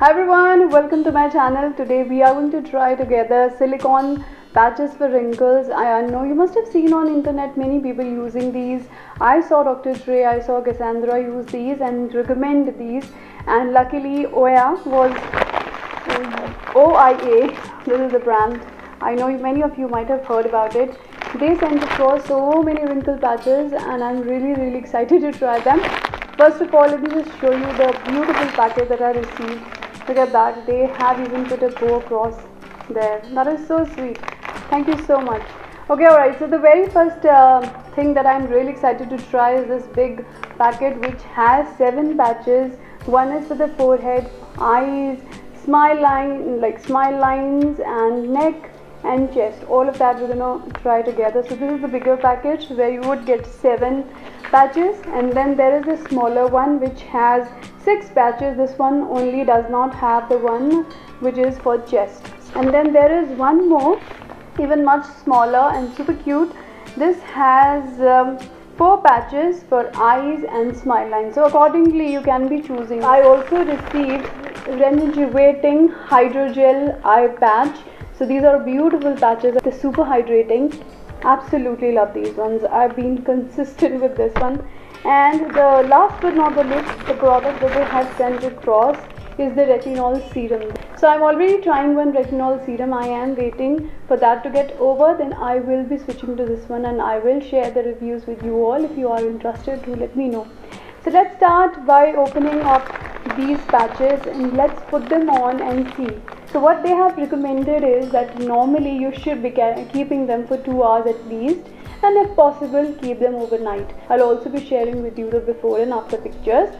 Hi everyone, welcome to my channel. Today we are going to try together silicone patches for wrinkles. I know you must have seen on internet many people using these. I saw Dr. Dre, I saw Cassandra use these and recommend these, and luckily OIA, this is the brand. I know many of you might have heard about it. They sent across so many wrinkle patches and I'm really excited to try them. First of all, let me just show you the beautiful package that I received. Look at that, they have even put a bow across there. That is so sweet. Thank you so much. Okay, alright, so the very first thing that I'm really excited to try is this big packet which has 7 patches. One is for the forehead, eyes, smile lines and neck and chest. All of that we're gonna try together. So this is the bigger package where you would get 7 patches, and then there is a smaller one which has 6 patches. This one only does not have the one which is for chest. And then there is one more, even much smaller and super cute. This has 4 patches for eyes and smile lines. So accordingly you can be choosing. I also received rejuvenating hydrogel eye patch. So these are beautiful patches. They're super hydrating. Absolutely love these ones. I've been consistent with this one. And the last but not the least, the product that they have sent across is the retinol serum. So I'm already trying one retinol serum. I am waiting for that to get over, then I will be switching to this one and I will share the reviews with you all. If you are interested, do let me know. So let's start by opening up these patches and let's put them on and see. So what they have recommended is that normally you should be keeping them for 2 hours at least, and if possible keep them overnight. I'll also be sharing with you the before and after pictures.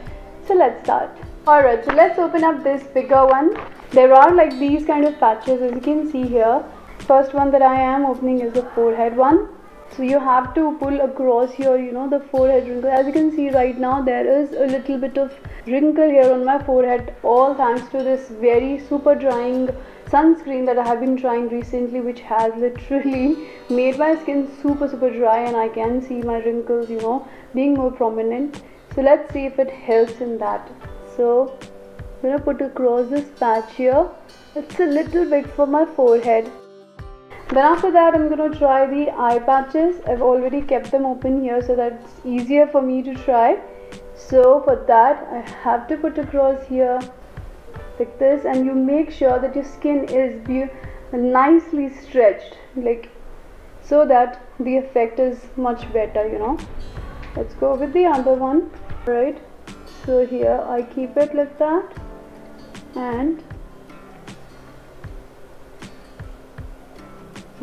So let's start. Alright, so let's open up this bigger one. There are like these kind of patches as you can see here. First one that I am opening is the forehead one. So you have to pull across here, you know, the forehead wrinkle. As you can see right now, there is a little bit of wrinkle here on my forehead, all thanks to this very super drying sunscreen that I have been trying recently, which has literally made my skin super dry, and I can see my wrinkles, you know, being more prominent. So let's see if it helps in that. So I'm gonna put across this patch here. It's a little big for my forehead. Then after that I'm going to try the eye patches. I've already kept them open here so that it's easier for me to try. So for that I have to put across here like this, and you make sure that your skin is nicely stretched, like so that the effect is much better, you know. Let's go with the other one. Right, so here I keep it like that and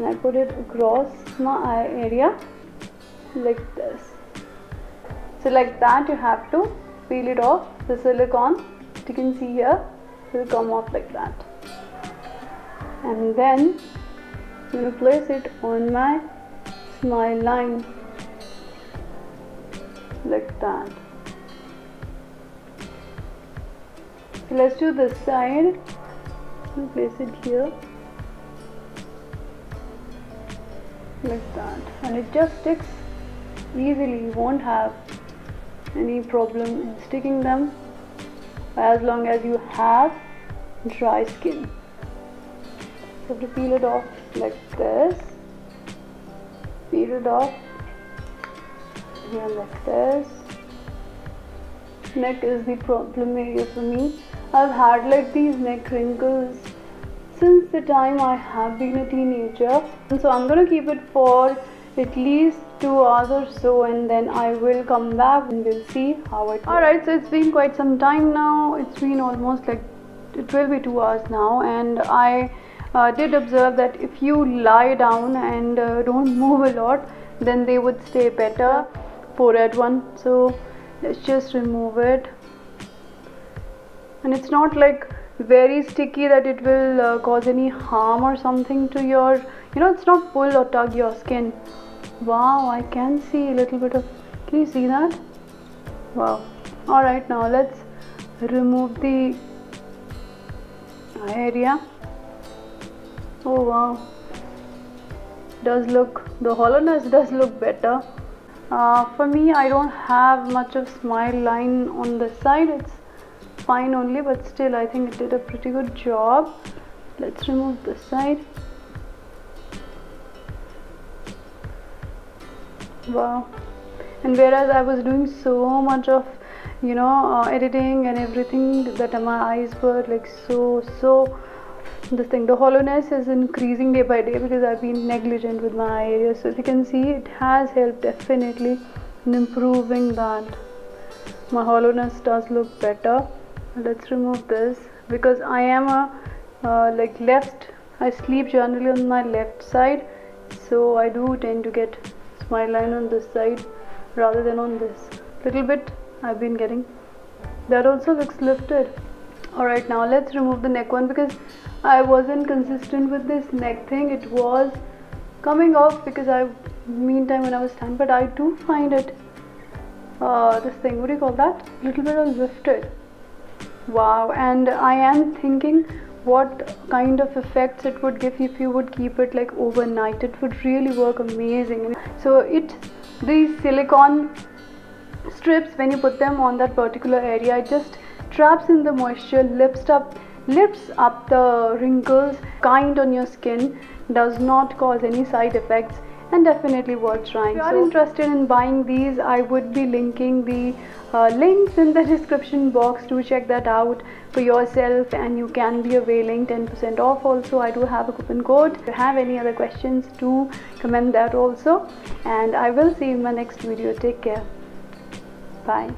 I put it across my eye area like this. So like that you have to peel it off. The silicone, you can see here, will come off like that. And then I'm going to place it on my smile line like that. So let's do this side. I'll place it here like that, and it just sticks easily. You won't have any problem in sticking them as long as you have dry skin. So to peel it off like this, peel it off here like this. Neck is the problem area for me. I've had like these neck wrinkles since the time I have been a teenager, and so I'm gonna keep it for at least 2 hours or so, and then I will come back and we'll see how it goes. Alright, so it's been quite some time now. It's been almost like, it will be 2 hours now, and I did observe that if you lie down and don't move a lot, then they would stay better. Forehead one, so let's just remove it. And it's not like very sticky that it will cause any harm or something to your, you know, it's not pull or tug your skin. Wow, I can see a little bit of, can you see that? Wow. Alright, now let's remove the eye area. Oh wow, does look, the hollowness does look better. For me, I don't have much of smile line on the side. It's fine only, but still I think it did a pretty good job. Let's remove this side. Wow. And whereas I was doing so much of editing and everything, that my eyes were like so this thing, the hollowness is increasing day by day because I've been negligent with my eye area. So if you can see, it has helped definitely in improving that. My hollowness does look better. Let's remove this because I am a I sleep generally on my left side, so I do tend to get smile line on this side rather than on this. Little bit I've been getting. That also looks lifted. Alright, now let's remove the neck one because I wasn't consistent with this neck thing. It was coming off because meantime when I was done, but I do find it this thing, what do you call that, little bit of lifted. Wow. And I am thinking what kind of effects it would give if you would keep it like overnight. It would really work amazing. So these silicone strips, when you put them on that particular area, it just traps in the moisture, lifts up the wrinkles kind on your skin, does not cause any side effects, and definitely worth trying. If you are interested in buying these, I would be linking the links in the description box. Do check that out for yourself, and you can be availing 10% off. Also, I do have a coupon code. If you have any other questions, do comment that also, and I will see you in my next video. Take care. Bye.